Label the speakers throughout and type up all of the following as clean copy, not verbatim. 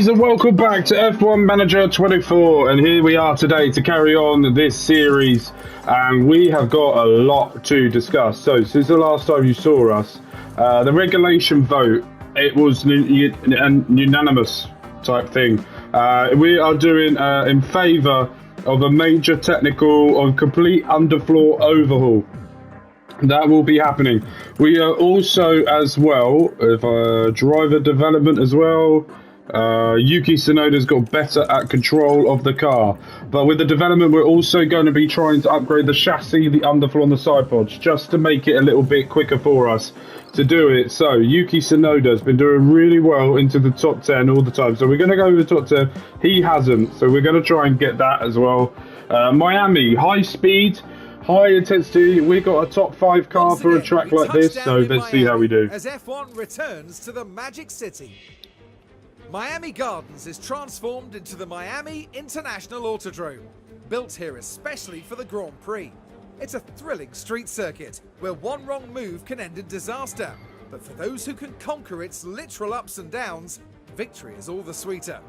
Speaker 1: and welcome back to F1 Manager 24, and here we are today to carry on this series, and we have got a lot to discuss. So since the last time you saw us, the regulation vote, it was an unanimous type thing. We are doing in favour of a major technical or complete underfloor overhaul. That will be happening. We are also, as well, of driver development as well. Yuki Tsunoda's got better at control of the car. But with the development, we're also going to be trying to upgrade the chassis, the underfloor and the side pods, just to make it a little bit quicker for us to do it. So Yuki Tsunoda's been doing really well into the top 10 all the time. So we're going to go with the top 10. He hasn't. So we're going to try and get that as well. Miami, high speed. High intensity, we got a top 5 car for a track like this, so let's see how we do.
Speaker 2: As F1 returns to the Magic City. Miami Gardens is transformed into the Miami International Autodrome, built here especially for the Grand Prix. It's a thrilling street circuit where one wrong move can end in disaster, but for those who can conquer its literal ups and downs, victory is all the sweeter.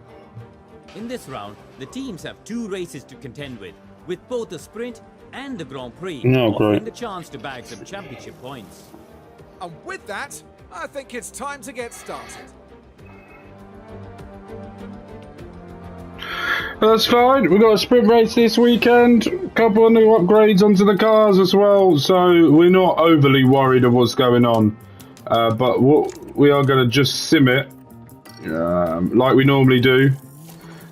Speaker 3: In this round, the teams have 2 races to contend with both the sprint and the Grand Prix offering the chance to bag some championship points.
Speaker 2: And with that, I think it's time to get started.
Speaker 1: That's fine. We've got a sprint race this weekend, a couple of new upgrades onto the cars as well, so we're not overly worried of what's going on. But what we are going to just sim it, like we normally do,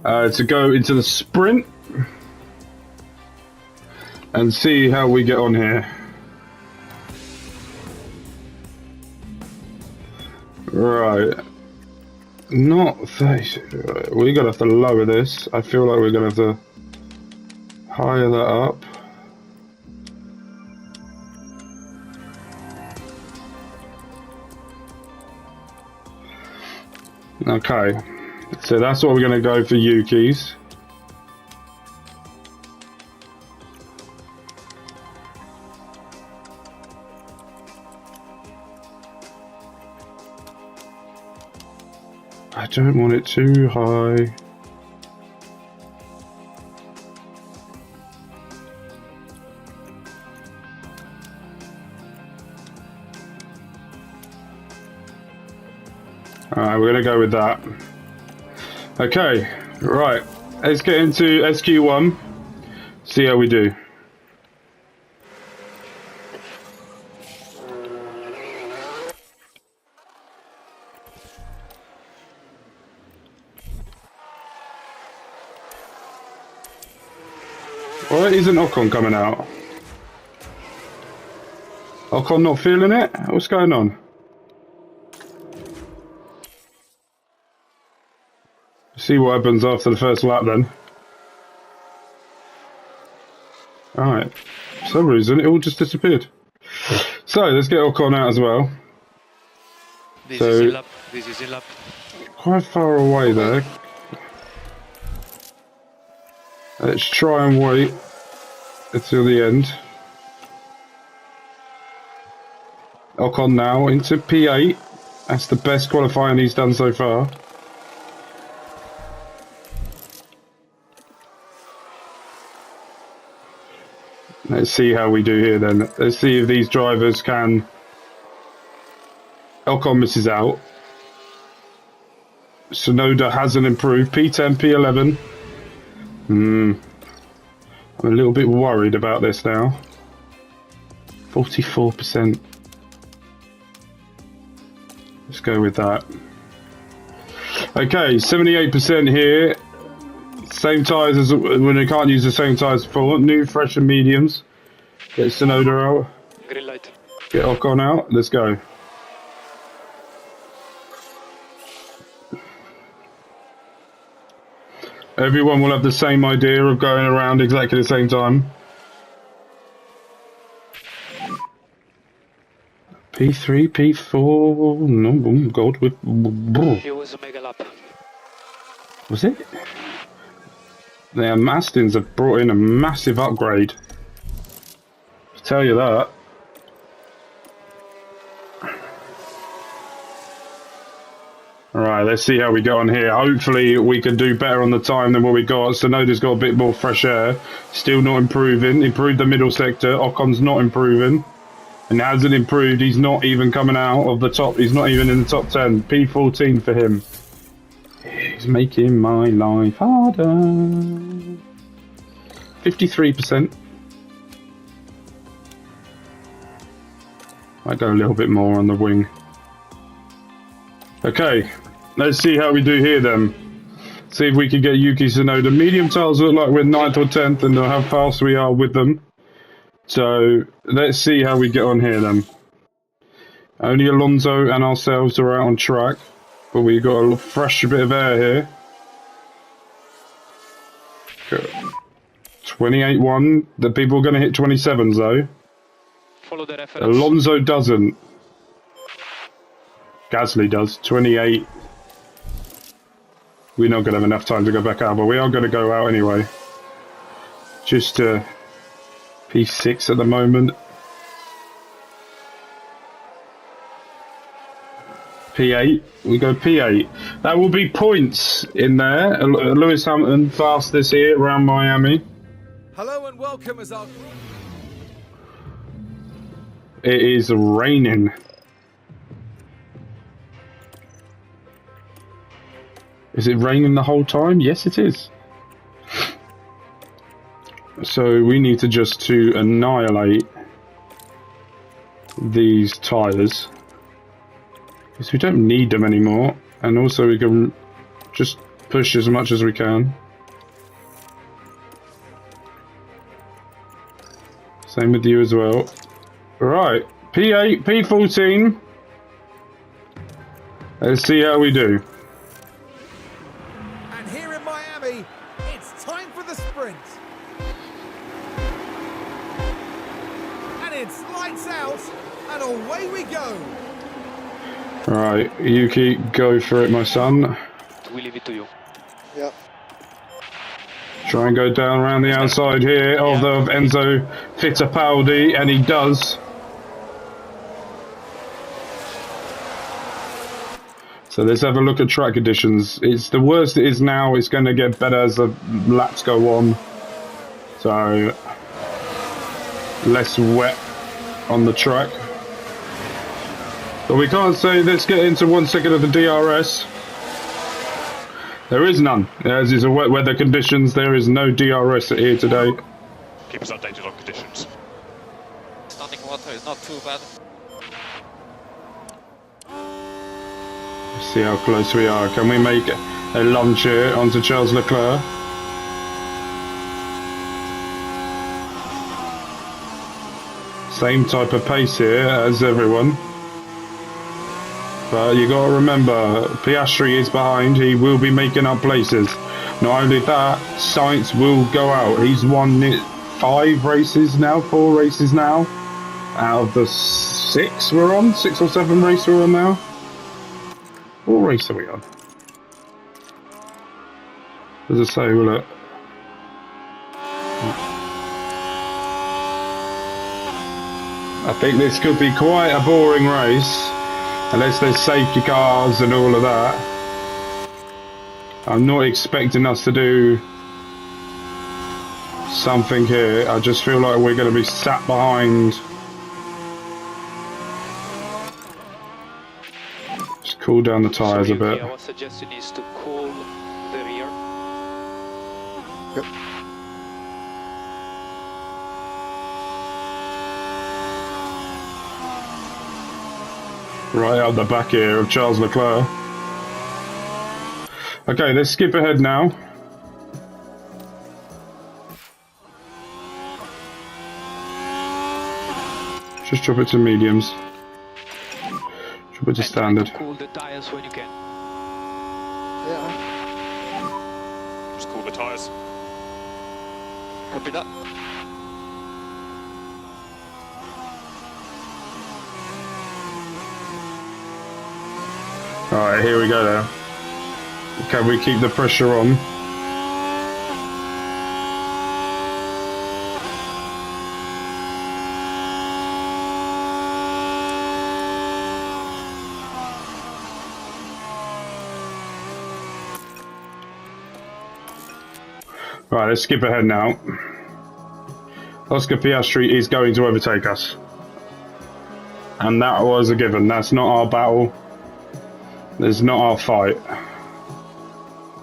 Speaker 1: to go into the sprint and see how we get on here. Right. Not 30. We're going to have to lower this. I feel like we're going to have to higher that up. Okay. So that's what we're going to go for Yuki's. I don't want it too high. Alright, we're going to go with that. Okay, right. Let's get into SQ1. See how we do. Why isn't Ocon coming out? Ocon not feeling it? What's going on? See what happens after the first lap then. Alright. For some reason it all just disappeared. So let's get Ocon out as well.
Speaker 4: This is in lap. This is in lap.
Speaker 1: Quite far away there. Let's try and wait until the end. Ocon now into P8. That's the best qualifying he's done so far. Let's see how we do here then. Let's see if these drivers can... Ocon misses out. Tsunoda hasn't improved. P10, P11. I'm a little bit worried about this now. 44%. Let's go with that. Okay, 78% here. Same tyres as when they can't use the same tyres before. New, fresh and mediums. Get Tsunoda out.
Speaker 4: Green light.
Speaker 1: Get Ocon out. Let's go. Everyone will have the same idea of going around exactly the same time. P3, P4, no, gold with...
Speaker 4: It was a mega lap.
Speaker 1: Was it? The Mastins have brought in a massive upgrade. I'll tell you that. Right. Right, let's see how we get on here. Hopefully we can do better on the time than what we got. Sonoda's got a bit more fresh air. Still not improving. Improved the middle sector. Ocon's not improving. And hasn't improved. He's not even coming out of the top. He's not even in the top 10. P14 for him. He's making my life harder. 53%. Might go a little bit more on the wing. Okay, let's see how we do here then. See if we can get Yuki Tsunoda. Medium tiles look like we're 9th or 10th and how fast we are with them. So, let's see how we get on here then. Only Alonso and ourselves are out on track. But we've got a fresh bit of air here. 28-1. The people are going to hit 27s though.
Speaker 4: Follow the reference.
Speaker 1: Alonso doesn't. Gasly does. 28. We're not going to have enough time to go back out, but we are going to go out anyway. Just P6 at the moment. P8. We go P8. That will be points in there. Lewis Hamilton fastest here around Miami.
Speaker 2: Hello and welcome as our...
Speaker 1: It is raining. Is it raining the whole time? Yes, it is. So we need to just to annihilate these tyres. Because we don't need them anymore. And also we can just push as much as we can. Same with you as well. Right, P8, P14. Let's see how we do.
Speaker 2: And here in Miami, it's time for the sprint. And it's lights out, and away we go.
Speaker 1: Right, Yuki, go for it, my son.
Speaker 4: We leave it to you.
Speaker 5: Yeah.
Speaker 1: Try and go down around the outside here of the Enzo Fittipaldi, and he does. So let's have a look at track conditions. It's the worst it is now. It's going to get better as the laps go on. So less wet on the track. But we can't say let's get into 1 second of the DRS. There is none. As is a wet weather conditions, there is no DRS here today.
Speaker 6: Keep us updated on conditions.
Speaker 4: Standing water is not too bad.
Speaker 1: Let's see how close we are. Can we make a launch here onto Charles Leclerc? Same type of pace here as everyone. But you got to remember, Piastri is behind. He will be making up places. Not only that, Sainz will go out. He's won 5 races now, 4 races now. Out of the 6 we're on, 6 or 7 races we're on now. What race are we on? As I say, well, look. I think this could be quite a boring race. Unless there's safety cars and all of that. I'm not expecting us to do something here. I just feel like we're going to be sat behind. Just cool down the tyres a bit.
Speaker 4: Our suggestion is to cool the rear.
Speaker 5: Yep.
Speaker 1: Right out the back here of Charles Leclerc. Okay, let's skip ahead now. Just drop it to mediums. Drop it to standard.
Speaker 4: Cool the tires when you can.
Speaker 5: Yeah.
Speaker 6: Just cool the tyres.
Speaker 4: Copy that.
Speaker 1: Alright, here we go now. Can we keep the pressure on? Right, let's skip ahead now. Oscar Piastri is going to overtake us. And that was a given. That's not our battle. It's not our fight.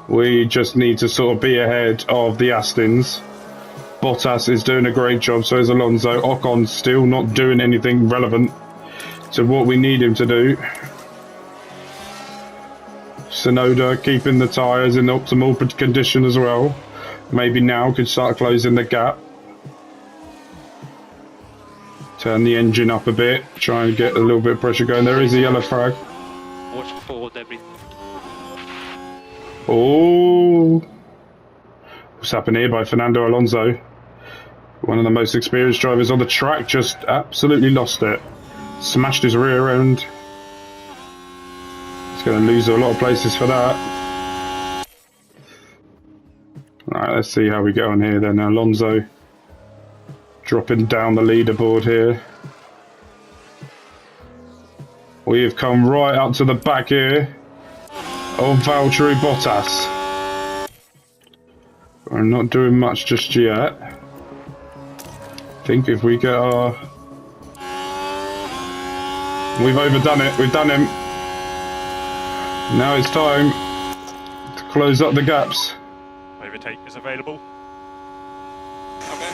Speaker 1: We just need to sort of be ahead of the Astons. Bottas is doing a great job, so is Alonso. Ocon's still not doing anything relevant to what we need him to do. Tsunoda keeping the tyres in optimal condition as well. Maybe now could start closing the gap. Turn the engine up a bit, try and get a little bit of pressure going. There is a yellow flag.
Speaker 4: Watch for debris.
Speaker 1: Oh, what's happened here by Fernando Alonso? One of the most experienced drivers on the track, just absolutely lost it. Smashed his rear end. He's going to lose a lot of places for that. Alright, let's see how we get on here then. Alonso dropping down the leaderboard here. We have come right up to the back here of Valtteri Bottas. We're not doing much just yet. I think if we get our... We've overdone it, we've done him. Now it's time to close up the gaps.
Speaker 6: Overtake is available. Okay.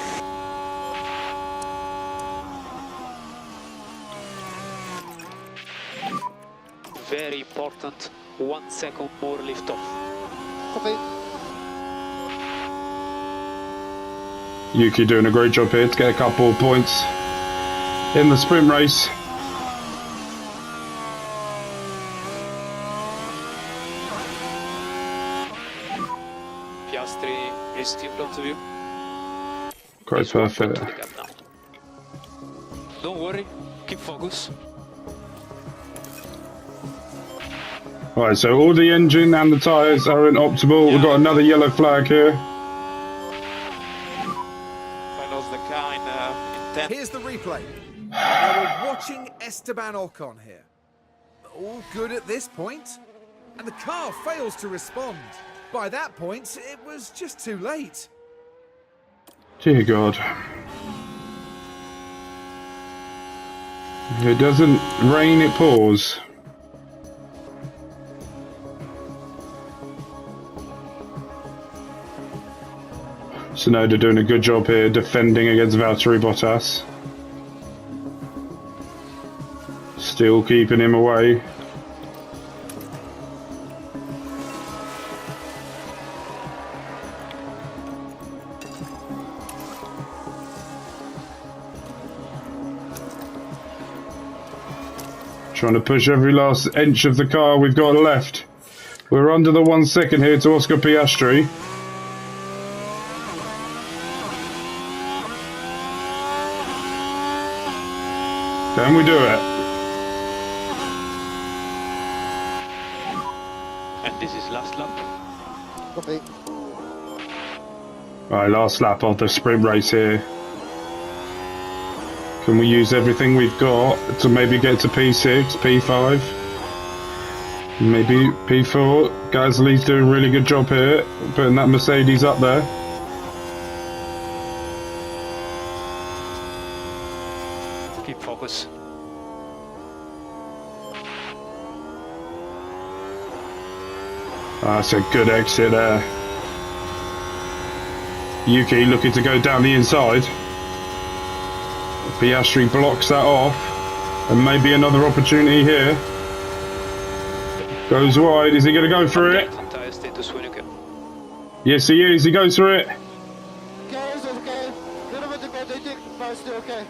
Speaker 4: Very important. 1 second more lift off.
Speaker 5: Okay.
Speaker 1: Yuki doing a great job here to get a couple of points in the sprint race.
Speaker 4: Piastri is in front of you.
Speaker 1: Quite perfect.
Speaker 4: To the gap now. Don't worry, keep focus.
Speaker 1: Right, so all the engine and the tyres are in optimal. We've got another yellow flag here.
Speaker 4: Follows the car in 10.
Speaker 2: Here's the replay. Now we're watching Esteban Ocon here. All good at this point, and the car fails to respond. By that point, it was just too late.
Speaker 1: Dear God. If it doesn't rain, it pours. Tsunoda doing a good job here defending against Valtteri Bottas. Still keeping him away. Trying to push every last inch of the car we've got left. We're under the 1 second here to Oscar Piastri. Can we do it?
Speaker 4: And this is last lap.
Speaker 5: Okay.
Speaker 1: Right, last lap of the sprint race here. Can we use everything we've got to maybe get to P6, P5, maybe P4? Gasly's doing a really good job here, putting that Mercedes up there.
Speaker 4: Keep focus.
Speaker 1: That's a good exit there. Yuki looking to go down the inside. Piastri blocks that off, and maybe another opportunity here. Goes wide. Is he going to go for it? Yes, he is. He goes for it.
Speaker 5: Okay, it's okay. Little bit ago, they think, but it's still okay.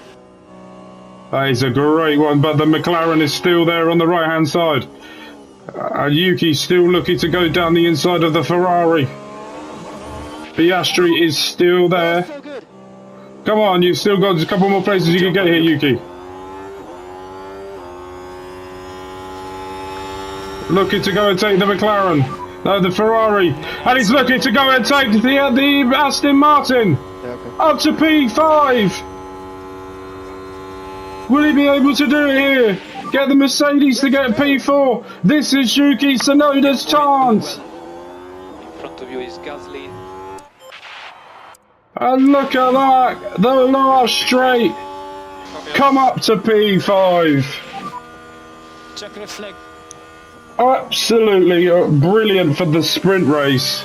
Speaker 1: That is a great one, but the McLaren is still there on the right-hand side. Yuki's still looking to go down the inside of the Ferrari. Piastri is still there.
Speaker 5: So good.
Speaker 1: Come on, you've still got a couple more places you can get here, Yuki. Looking to go and take the McLaren. No, the Ferrari. And he's looking to go and take the Aston Martin.
Speaker 5: Yeah, okay.
Speaker 1: Up to P5. Will he be able to do it here? Get the Mercedes to get P4. This is Yuki Tsunoda's chance.
Speaker 4: In front of you is Gasly.
Speaker 1: And look at that! The last straight! Come up to P5!
Speaker 4: Check the flag.
Speaker 1: Absolutely brilliant for the sprint race.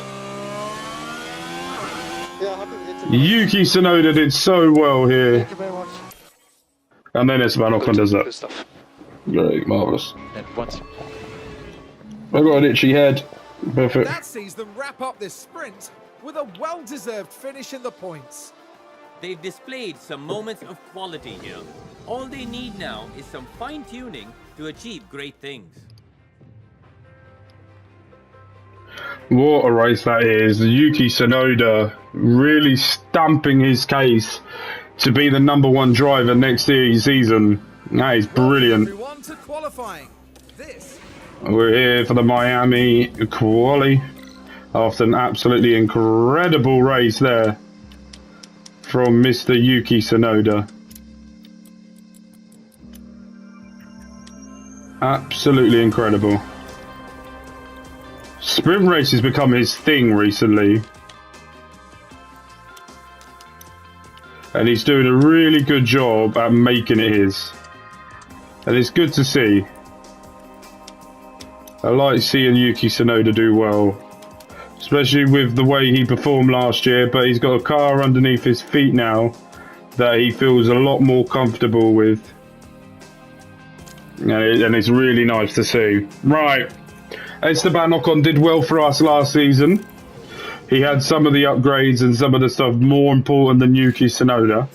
Speaker 5: Yeah, happy with it.
Speaker 1: Yuki Tsunoda did so well here.
Speaker 5: Thank you very much.
Speaker 1: And then Esteban Ocon does
Speaker 4: Good
Speaker 1: that.
Speaker 4: stuff.
Speaker 1: Great, marvellous.
Speaker 4: And once.
Speaker 1: I've got an itchy head. Perfect.
Speaker 2: That sees them wrap up this sprint with a well-deserved finish in the points.
Speaker 3: They've displayed some moments of quality here. All they need now is some fine-tuning to achieve great things.
Speaker 1: What a race that is. Yuki Tsunoda really stamping his case to be the #1 driver next season. That is brilliant.
Speaker 2: Everyone to qualifying. This
Speaker 1: We're here for the Miami quali after an absolutely incredible race there from Mr. Yuki Tsunoda. Absolutely incredible. Sprint race has become his thing recently. And he's doing a really good job at making it his. And it's good to see. I like seeing Yuki Tsunoda do well. Especially with the way he performed last year, but he's got a car underneath his feet now that he feels a lot more comfortable with. And it's really nice to see. Right. Esteban Ocon did well for us last season. He had some of the upgrades and some of the stuff more important than Yuki Tsunoda.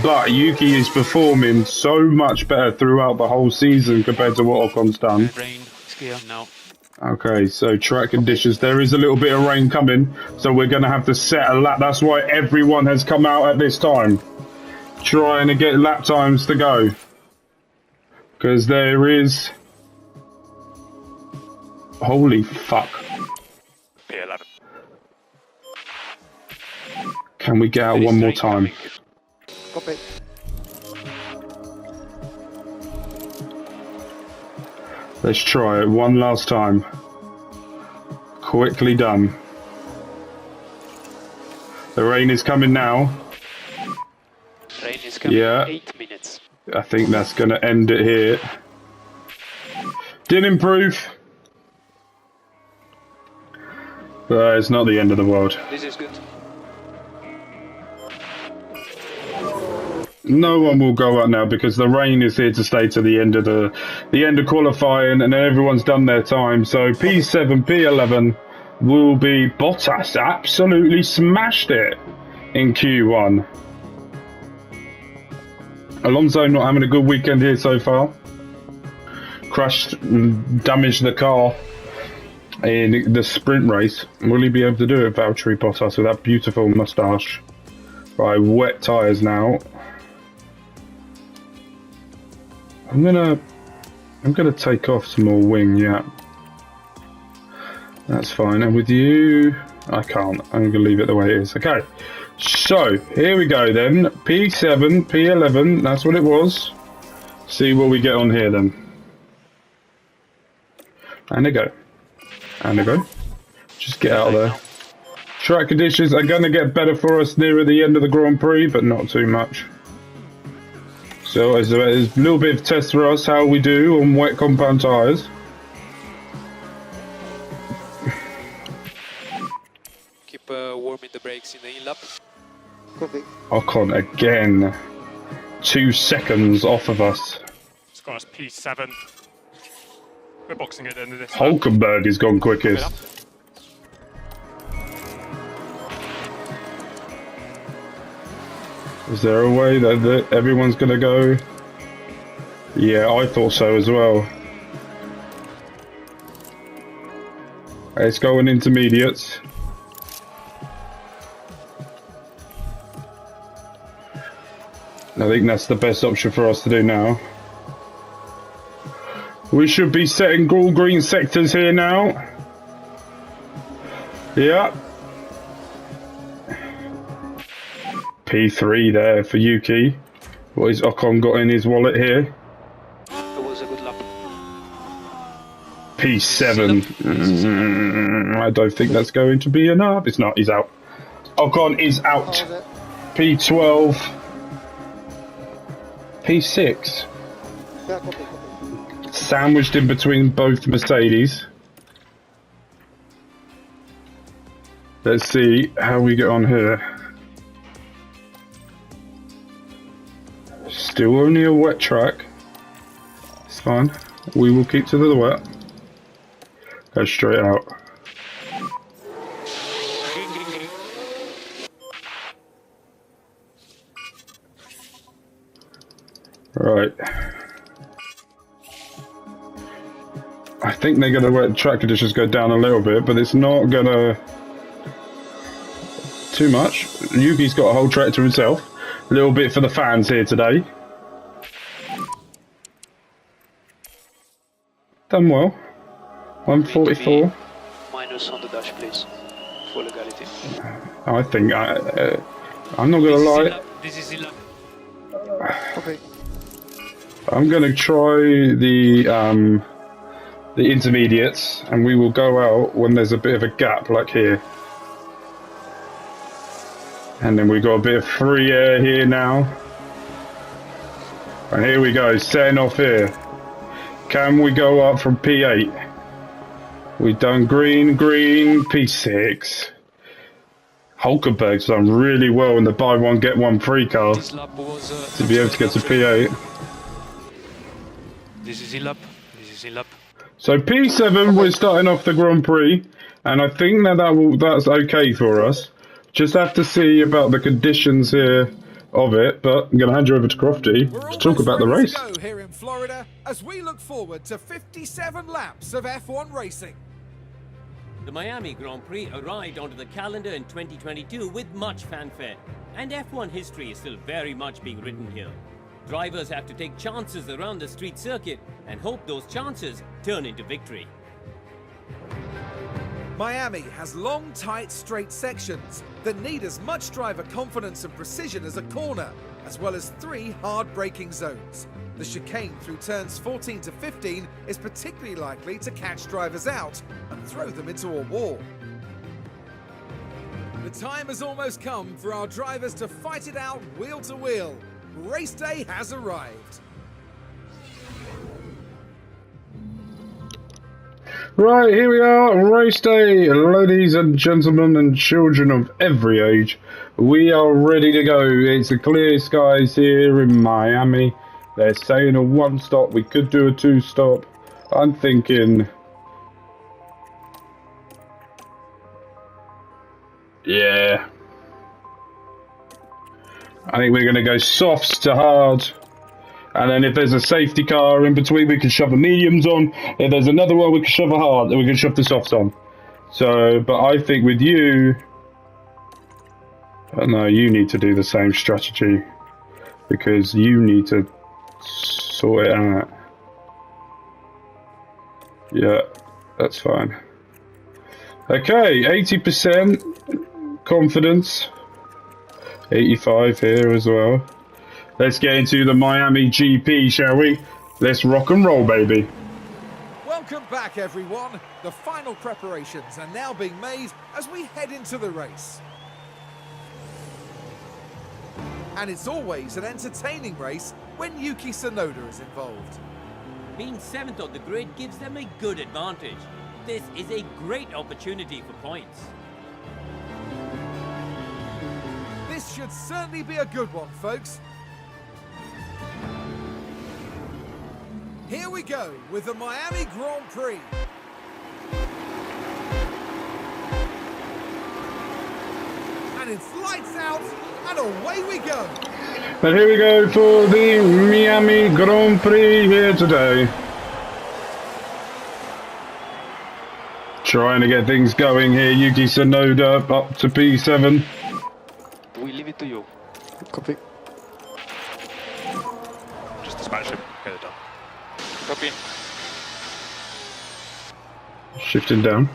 Speaker 1: But Yuki is performing so much better throughout the whole season compared to what Ocon's done.
Speaker 4: Rain is clear now.
Speaker 1: Okay, so track conditions. There is a little bit of rain coming, so we're going to have to set a lap. That's why everyone has come out at this time, trying to get lap times to go. Because there is... Holy fuck.
Speaker 6: P11.
Speaker 1: Can we get out one more time?
Speaker 5: Copy.
Speaker 1: Let's try it one last time. Quickly done. The rain is coming now.
Speaker 4: Rain is coming.
Speaker 1: Yeah.
Speaker 4: 8 minutes.
Speaker 1: I think that's going to end it here. Didn't improve. But it's not the end of the world.
Speaker 4: This is good.
Speaker 1: No one will go out now because the rain is here to stay to the end of qualifying, and everyone's done their time. So P7, P11 will be Bottas. Absolutely smashed it in Q1. Alonso not having a good weekend here so far. Crashed, damaged the car in the sprint race. Will he be able to do it, Valtteri Bottas, with that beautiful moustache? Right, wet tyres now. I'm gonna take off some more wing, yeah. That's fine. And with you, I can't. I'm gonna leave it the way it is. Okay. So here we go then. P7, P11. That's what it was. See what we get on here then. And a go. And a go. Just get out of there. Track conditions are gonna get better for us nearer the end of the Grand Prix, but not too much. So it's a little bit of test for us how we do on wet compound tyres.
Speaker 4: Keep warming the brakes in the in lap.
Speaker 5: Copy.
Speaker 1: Ocon again. 2 seconds off of us.
Speaker 6: It's got us P7. We're boxing at the end of this.
Speaker 1: Hulkenberg has gone quickest. Is there a way that everyone's going to go? Yeah, I thought so as well. Let's go on intermediates. I think that's the best option for us to do now. We should be setting all green sectors here now. Yeah. P3 there for Yuki. What has Ocon got in his wallet here?
Speaker 4: It was a good lap.
Speaker 1: P7. I don't think that's going to be enough. It's not. He's out. Ocon is out. P12, P6.
Speaker 5: Yeah, copy.
Speaker 1: Sandwiched in between both Mercedes. Let's see how we get on here. Still only a wet track. It's fine. We will keep to the wet. Go straight out. Right. I think they're going to let track conditions go down a little bit, but it's not going to... too much. Yuki's got a whole track to himself. A little bit for the fans here today. Done well. 144.
Speaker 4: Minus on the dash, please. For legality.
Speaker 1: I think I'm not going to lie.
Speaker 4: This is the lap.
Speaker 5: Copy.
Speaker 1: I'm going to try the intermediates, and we will go out when there's a bit of a gap, like here. And then we've got a bit of free air here now. And here we go, setting off here. Can we go up from P8? We've done green, P6. Hulkenberg's done really well in the buy one, get one free car
Speaker 4: This lap was,
Speaker 1: to be able to get to P8.
Speaker 4: This is the lap. This is the lap.
Speaker 1: So P7, we're starting off the Grand Prix, and I think that's okay for us. Just have to see about the conditions here of it, but I'm going to hand you over to Crofty to talk about the race.
Speaker 2: We're almost ready to go here in Florida as we look forward to 57 laps of F1 racing.
Speaker 3: The Miami Grand Prix arrived onto the calendar in 2022 with much fanfare, and F1 history is still very much being written here. Drivers have to take chances around the street circuit and hope those chances turn into victory.
Speaker 2: Miami has long, tight, straight sections that need as much driver confidence and precision as a corner, as well as 3 hard braking zones. The chicane through turns 14 to 15 is particularly likely to catch drivers out and throw them into a wall. The time has almost come for our drivers to fight it out wheel to wheel. Race day has arrived.
Speaker 1: Right, here we are, race day, ladies and gentlemen and children of every age. We are ready to go. It's a clear skies here in Miami. They're saying a 1 stop, we could do a 2 stop. I'm thinking... yeah. I think we're going to go softs to hard. And then if there's a safety car in between, we can shove the mediums on. If there's another one, we can shove a hard, and we can shove the softs on. So, but I think with you... no, you need to do the same strategy. Because you need to sort it out. Yeah, that's fine. Okay, 80% confidence. 85 here as well. Let's get into the Miami GP, shall we? Let's rock and roll, baby.
Speaker 2: Welcome back, everyone. The final preparations are now being made as we head into the race. And it's always an entertaining race when Yuki Tsunoda is involved.
Speaker 3: Being 7th on the grid gives them a good advantage. This is a great opportunity for points.
Speaker 2: This should certainly be a good one, folks. Here we go with the Miami Grand Prix. And it's lights out, and away we go.
Speaker 1: And here we go for the Miami Grand Prix here today. Trying to get things going here. Yuki Tsunoda up to P7.
Speaker 4: We leave it to you.
Speaker 5: Copy.
Speaker 6: Just dispatch him. Get it done.
Speaker 4: Copy.
Speaker 1: Shifting down.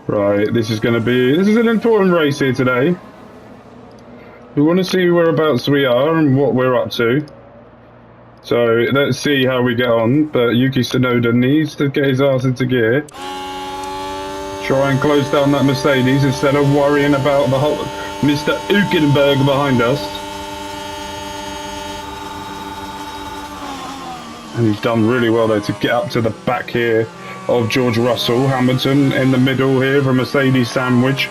Speaker 1: Right, this is an important race here today. We want to see whereabouts we are and what we're up to. So let's see how we get on. But Yuki Tsunoda needs to get his ass into gear. Try and close down that Mercedes instead of worrying about Mr. Ukenberg behind us. And he's done really well there to get up to the back here of George Russell. Hamilton in the middle here for Mercedes sandwich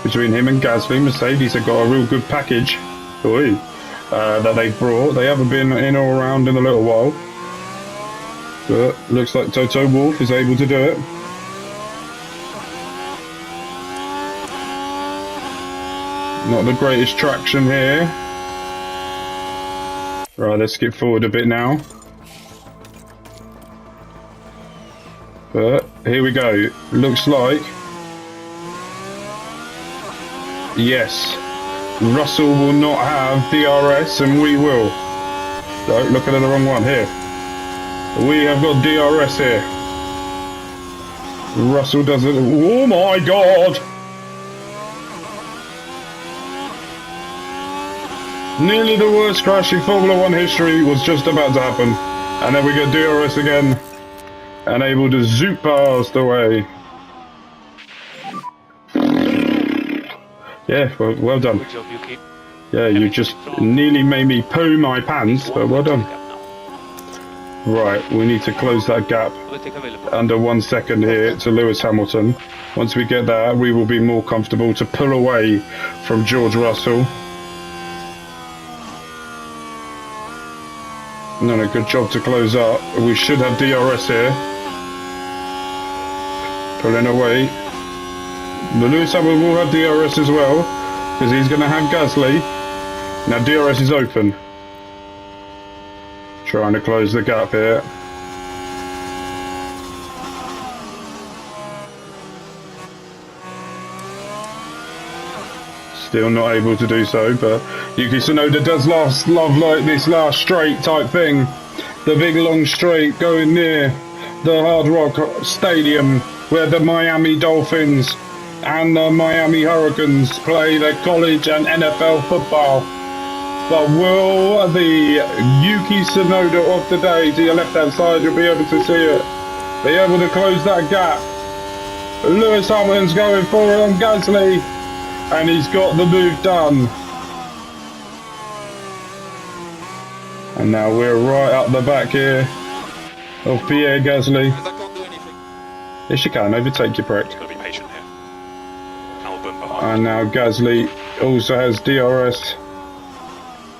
Speaker 1: between him and Gasly. Mercedes have got a real good package that they've brought. They haven't been in or around in a little while. But looks like Toto Wolff is able to do it. Not the greatest traction here. Right, let's skip forward a bit now. But here we go. Looks like, yes, Russell will not have DRS and we will. No, looking at the wrong one here. We have got DRS here. Russell doesn't. Oh my God! Nearly the worst crash in Formula 1 history was just about to happen. And then we get DRS again. And able to zoop past away. Yeah, well done.
Speaker 4: Good job, Yuki.
Speaker 1: Yeah, you just nearly made me poo my pants, but well done. Right, we need to close that gap under 1 second here to Lewis Hamilton. Once we get that, we will be more comfortable to pull away from George Russell. No, good job to close up. We should have DRS here. Pulling away. The Lewis Hamilton will have DRS as well, because he's going to have Gasly. Now DRS is open. Trying to close the gap here. Still not able to do so, but Yuki Tsunoda does love like this last straight type thing. The big long straight going near the Hard Rock Stadium where the Miami Dolphins and the Miami Hurricanes play their college and NFL football. But will the Yuki Tsunoda of today, to your left hand side, you'll be able to see it, be able to close that gap? Lewis Hamilton's going for it on Gasly. And he's got the move done. And now we're right up the back here of Pierre Gasly.
Speaker 5: I can't do anything.
Speaker 1: Yes, you can. Overtake your prick.
Speaker 6: Got to be patient here. Albon behind.
Speaker 1: And now Gasly also has DRS.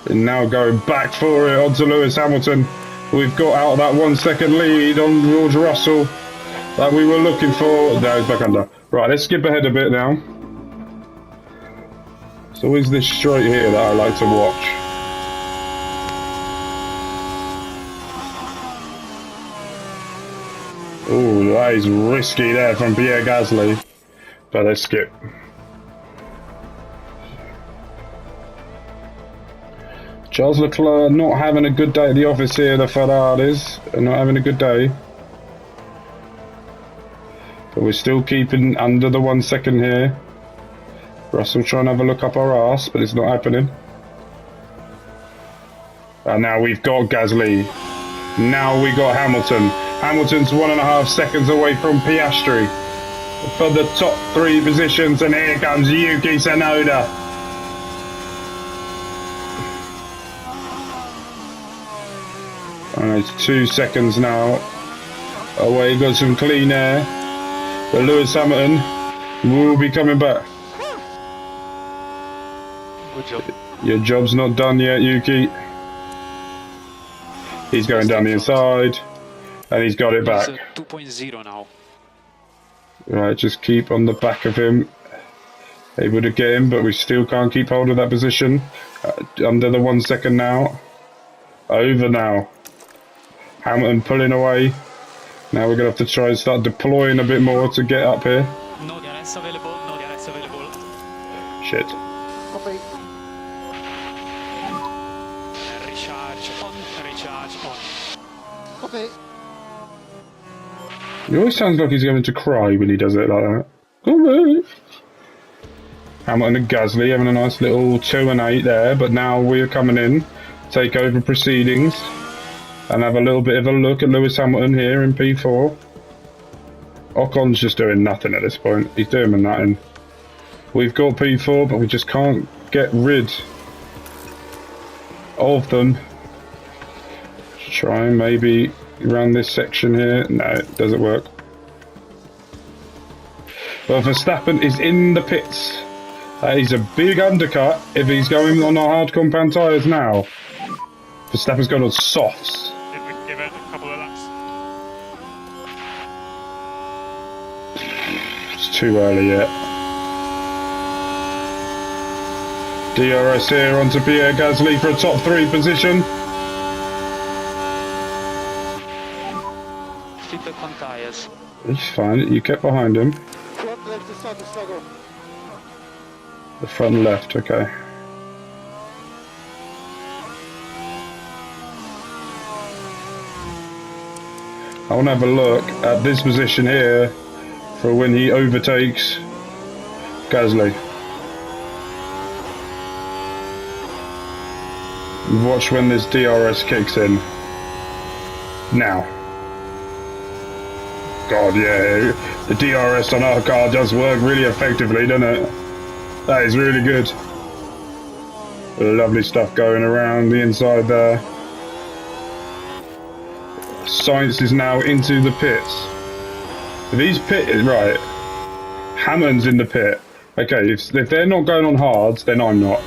Speaker 1: And now going back for it onto Lewis Hamilton. We've got out that 1 second lead on George Russell that we were looking for. Now he's back under. Right, let's skip ahead a bit now. It's always this straight here that I like to watch. Oh, that is risky there from Pierre Gasly. But let's skip. Charles Leclerc not having a good day at the office here, the Ferraris are not having a good day. But we're still keeping under the 1 second here. Russell trying to have a look up our arse, but it's not happening. And now we've got Gasly. Now we got Hamilton. Hamilton's 1.5 seconds away from Piastri for the top 3 positions, and here comes Yuki Tsunoda. And it's 2 seconds now away. Got some clean air, but Lewis Hamilton will be coming back.
Speaker 4: Good job.
Speaker 1: Your job's not done yet, Yuki. He's going down the inside, and he's got it back.
Speaker 4: He's 2.0 now.
Speaker 1: Right, just keep on the back of him. Able to get him, but we still can't keep hold of that position. Under the 1 second now. Over now. Hamilton pulling away. Now we're going to have to try and start deploying a bit more to get up here.
Speaker 4: No DRS available, no DRS available.
Speaker 1: Shit.
Speaker 5: Copy.
Speaker 4: Recharge on, recharge on.
Speaker 5: Copy.
Speaker 1: He always sounds like he's going to cry when he does it like that. Come on. Hamilton and Gasly having a nice little 2 and 8 there, but now we're coming in, take over proceedings, and have a little bit of a look at Lewis Hamilton here in P4. Ocon's just doing nothing at this point. He's doing nothing. We've got P4, but we just can't get rid of them. Try and maybe around this section here. No, it doesn't work. Well, Verstappen is in the pits. That is a big undercut if he's going on our hard compound tyres now. Verstappen's going on softs.
Speaker 6: Give it a couple of laps.
Speaker 1: It's too early yet. DRS here onto Pierre Gasly for a top 3 position.
Speaker 4: Feedback on tires.
Speaker 1: It's fine, you kept behind him.
Speaker 5: Front left is starting to struggle.
Speaker 1: The front left, okay. I want to have a look at this position here for when he overtakes Gasly. Watch when this DRS kicks in. Now. God, yeah, the DRS on our car does work really effectively, doesn't it? That is really good. Lovely stuff going around the inside there. Sainz is now into the pits. If he's pitted, right, Hammond's in the pit. Okay, if they're not going on hards, then I'm not.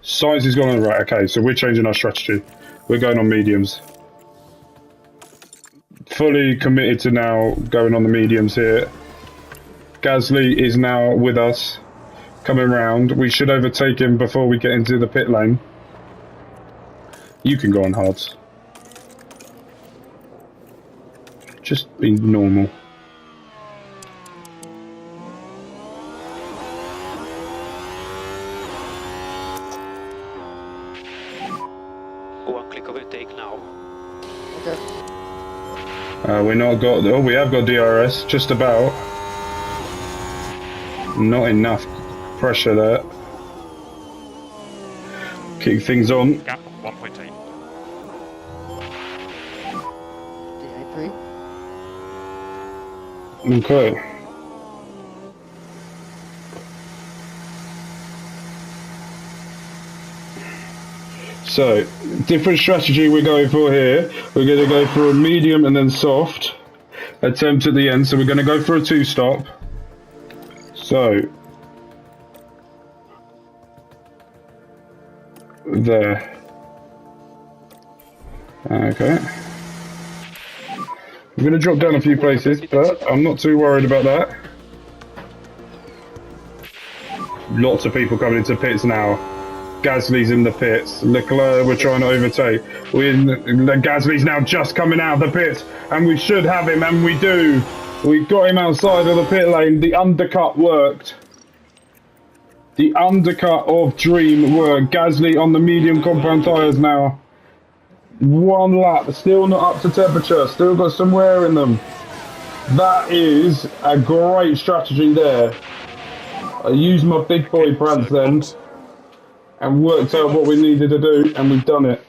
Speaker 1: Sainz is going on right, okay, so we're changing our strategy. We're going on mediums. Fully committed to now going on the mediums here. Gasly is now with us. Coming round. We should overtake him before we get into the pit lane. You can go on hards. Just be normal.
Speaker 4: One click overtake now.
Speaker 5: Okay.
Speaker 1: We're not got. Oh, we have got DRS. Just about. Not enough pressure there. Keep things on.
Speaker 6: Gap 1.8.
Speaker 5: DA3.
Speaker 1: Okay. So, different strategy we're going for here. We're going to go for a medium and then soft attempt at the end. So we're going to go for a 2-stop. So, there. Okay. I'm going to drop down a few places, but I'm not too worried about that. Lots of people coming into pits now. Gasly's in the pits. Leclerc, we're trying to overtake. Gasly's now just coming out of the pits, and we should have him, and we do. We got him outside of the pit lane. The undercut worked. The undercut of Dream worked. Gasly on the medium compound tyres now. 1 lap, still not up to temperature, still got some wear in them. That is a great strategy there. I used my big boy prance then and worked out what we needed to do, and we've done it.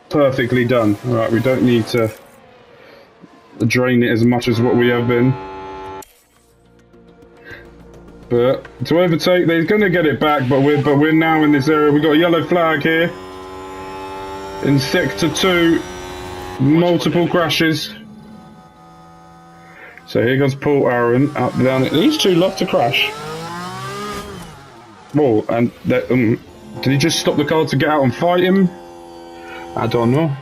Speaker 1: Perfectly done. Alright, we don't need to drain it as much as what we have been. But to overtake, they're going to get it back, but we're now in this area. We've got a yellow flag here. In sector 2, multiple crashes. So here goes Paul Aaron up down. These two love to crash. Oh, and did he just stop the car to get out and fight him? I don't know.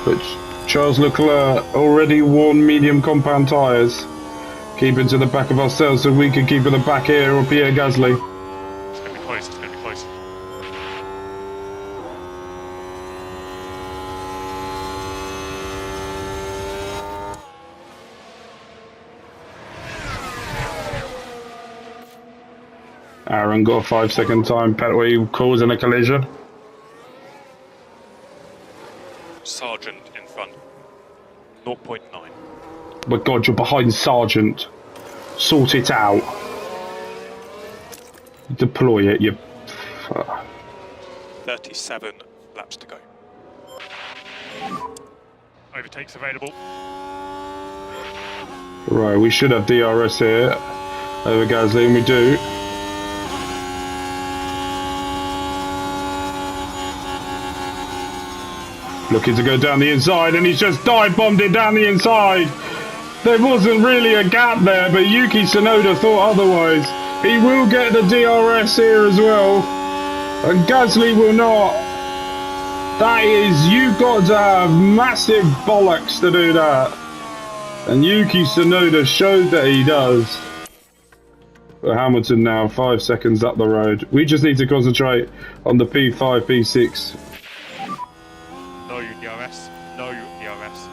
Speaker 1: But Charles Leclerc already worn medium compound tyres. Keeping to the back of ourselves so we can keep at the back here of Pierre Gasly.
Speaker 6: It's going to be close, it's going to be close.
Speaker 1: Aaron got a 5-second time penalty causing a collision.
Speaker 6: Sargent in front. 0.9.
Speaker 1: My God, you're behind Sargent. Sort it out. Deploy it, you...
Speaker 6: 37 laps to go. Overtakes available.
Speaker 1: Right, we should have DRS here. over Gasly, and we do. Looking to go down the inside, and he's just dive-bombed it down the inside. There wasn't really a gap there, but Yuki Tsunoda thought otherwise. He will get the DRS here as well, and Gasly will not. That is, you've got to have massive bollocks to do that. And Yuki Tsunoda showed that he does. But Hamilton now, 5 seconds up the road. We just need to concentrate on the P5, P6.
Speaker 6: No DRS. No DRS.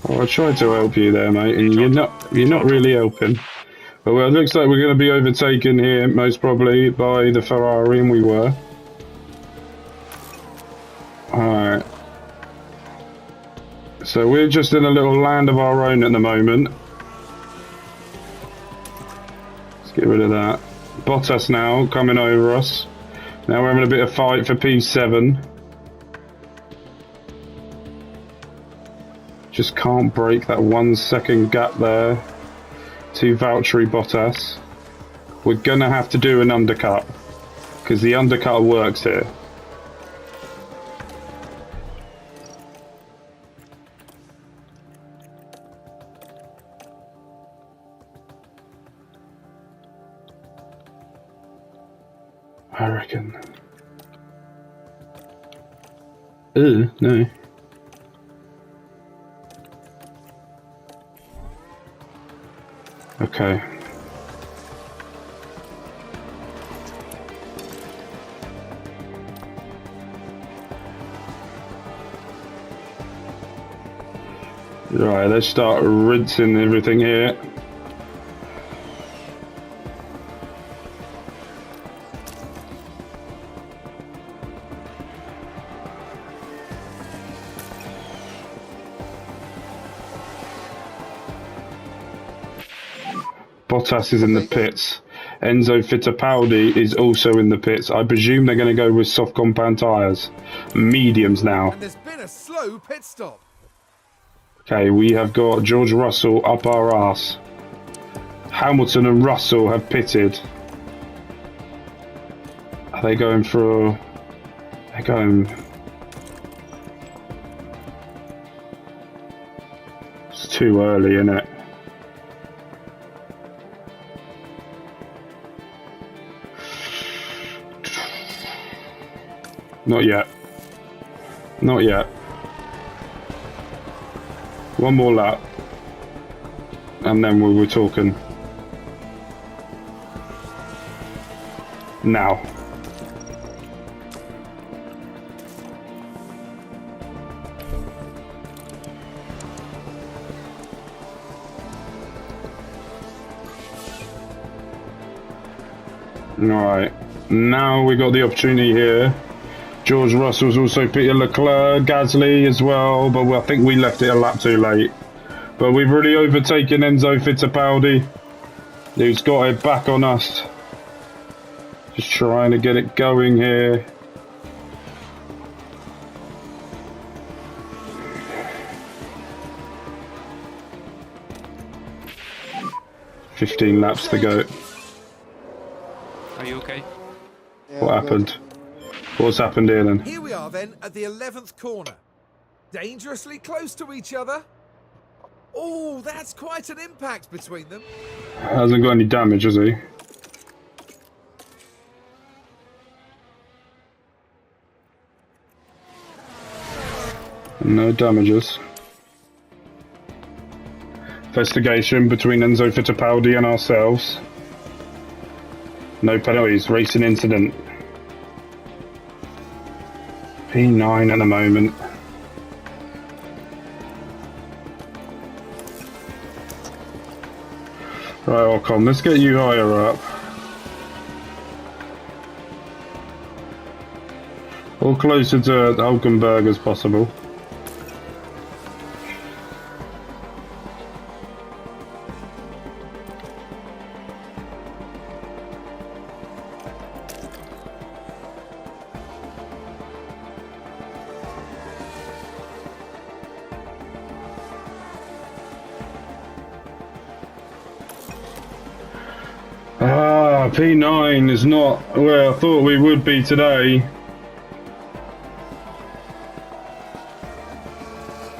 Speaker 1: Oh, I tried to help you there, mate, and you're not really helping. But well, it looks like we're going to be overtaken here, most probably, by the Ferrari, and we were. Alright. So we're just in a little land of our own at the moment. Let's get rid of that. Bottas now coming over us. Now we're having a bit of fight for P7. Just can't break that 1 second gap there to Valtteri Bottas. We're gonna have to do an undercut because the undercut works here. I reckon. No. Okay. Right, let's start rinsing everything here. Bottas is in the pits. Enzo Fittipaldi is also in the pits. I presume they're going to go with soft compound tyres. Mediums now.
Speaker 2: And there's been a slow pit stop.
Speaker 1: Okay, we have got George Russell up our arse. Hamilton and Russell have pitted. Are they going for... They're going... It's too early, isn't it? Not yet. Not yet. One more lap. And then we were talking. Now. Alright. Now we got the opportunity here. George Russell's also Peter Leclerc, Gasly as well, but I think we left it a lap too late. But we've really overtaken Enzo Fittipaldi, who's got it back on us. Just trying to get it going here. "15 laps to go."
Speaker 4: Are you okay?
Speaker 5: Yeah,
Speaker 1: What
Speaker 5: I'm
Speaker 1: happened? What's happened here then?
Speaker 2: Here we are then at the 11th corner. Dangerously close to each other. Oh, that's quite an impact between them.
Speaker 1: Hasn't got any damage, has he? No damages. Investigation between Enzo Fittipaldi and ourselves. No penalties. Racing incident. P9 at the moment. Right, Ocon, let's get you higher up. Or closer to Hulkenberg as possible. P9 is not where I thought we would be today.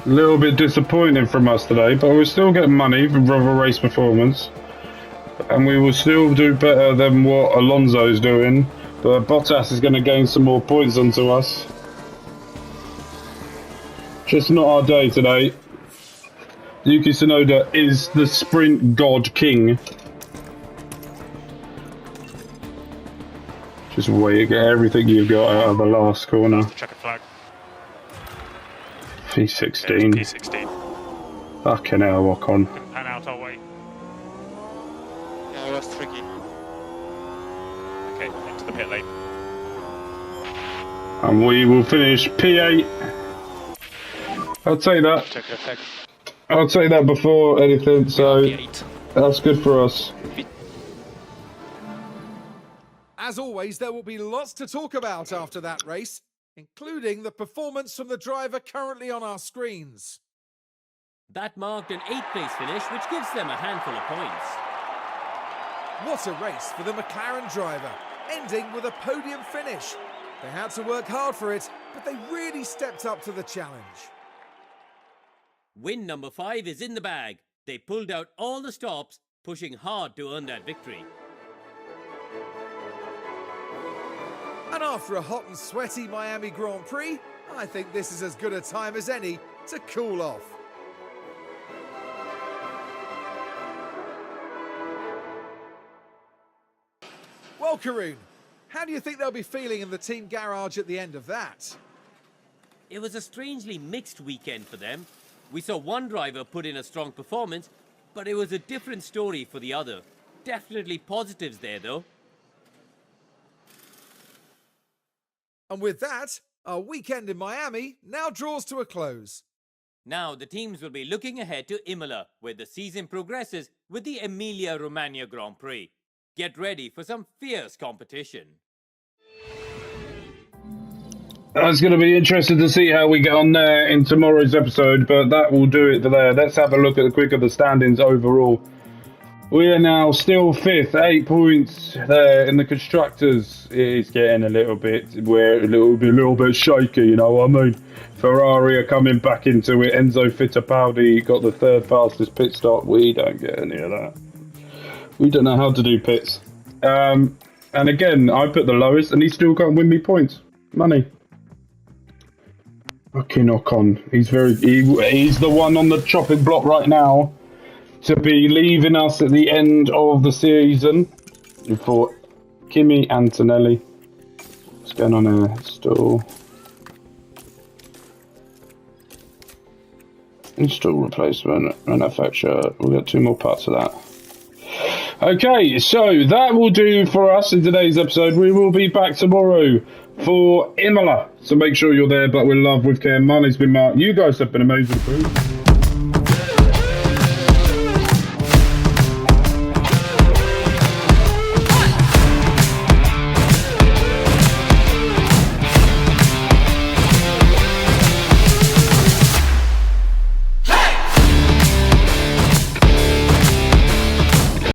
Speaker 1: A little bit disappointing from us today, but we're still getting money from rubber race performance. And we will still do better than what Alonso's doing. But Bottas is going to gain some more points onto us. Just not our day today. Yuki Tsunoda is the sprint god king. Just wait to get everything you've got out of the last corner.
Speaker 6: Check a flag.
Speaker 1: P16.
Speaker 6: P16.
Speaker 1: Fucking hell, Ocon.
Speaker 6: Can pan out our way.
Speaker 5: Yeah, it was tricky.
Speaker 6: Okay, into the pit lane.
Speaker 1: And we will finish P8. I'll take that.
Speaker 4: Check the flag.
Speaker 1: I'll take that before anything, so
Speaker 4: P8.
Speaker 1: that's good for us.
Speaker 2: As always, there will be lots to talk about after that race, including the performance from the driver currently on our screens.
Speaker 3: That marked an 8th place finish, which gives them a handful of points.
Speaker 2: What a race for the McLaren driver, ending with a podium finish. They had to work hard for it, but they really stepped up to the challenge.
Speaker 3: Win number 5 is in the bag. They pulled out all the stops, pushing hard to earn that victory.
Speaker 2: And after a hot and sweaty Miami Grand Prix, I think this is as good a time as any to cool off. Well, Karun, how do you think they'll be feeling in the team garage at the end of that?
Speaker 3: It was a strangely mixed weekend for them. We saw one driver put in a strong performance, but it was a different story for the other. Definitely positives there, though.
Speaker 2: And with that, our weekend in Miami now draws to a close.
Speaker 3: Now the teams will be looking ahead to Imola, where the season progresses with the Emilia-Romagna Grand Prix. Get ready for some fierce competition.
Speaker 1: It's going to be interesting to see how we get on there in tomorrow's episode, but that will do it for there. Let's have a look at the quick of the standings overall. We are now still 5th, 8 points there in the constructors. It is getting a little bit shaky, you know what I mean? Ferrari are coming back into it. Enzo Fittipaldi got the 3rd fastest pit stop. We don't get any of that. We don't know how to do pits. And again, I put the lowest, and he still can't win me points. Money. Fucking Ocon. He's the one on the chopping block right now to be leaving us at the end of the season for Kimi Antonelli. What's going on here? Install replacement, manufacture. We've got 2 more parts of that. Okay, so that will do for us in today's episode. We will be back tomorrow for Imola. So make sure you're there, but with love, with care. My name's been Mark. You guys have been amazing.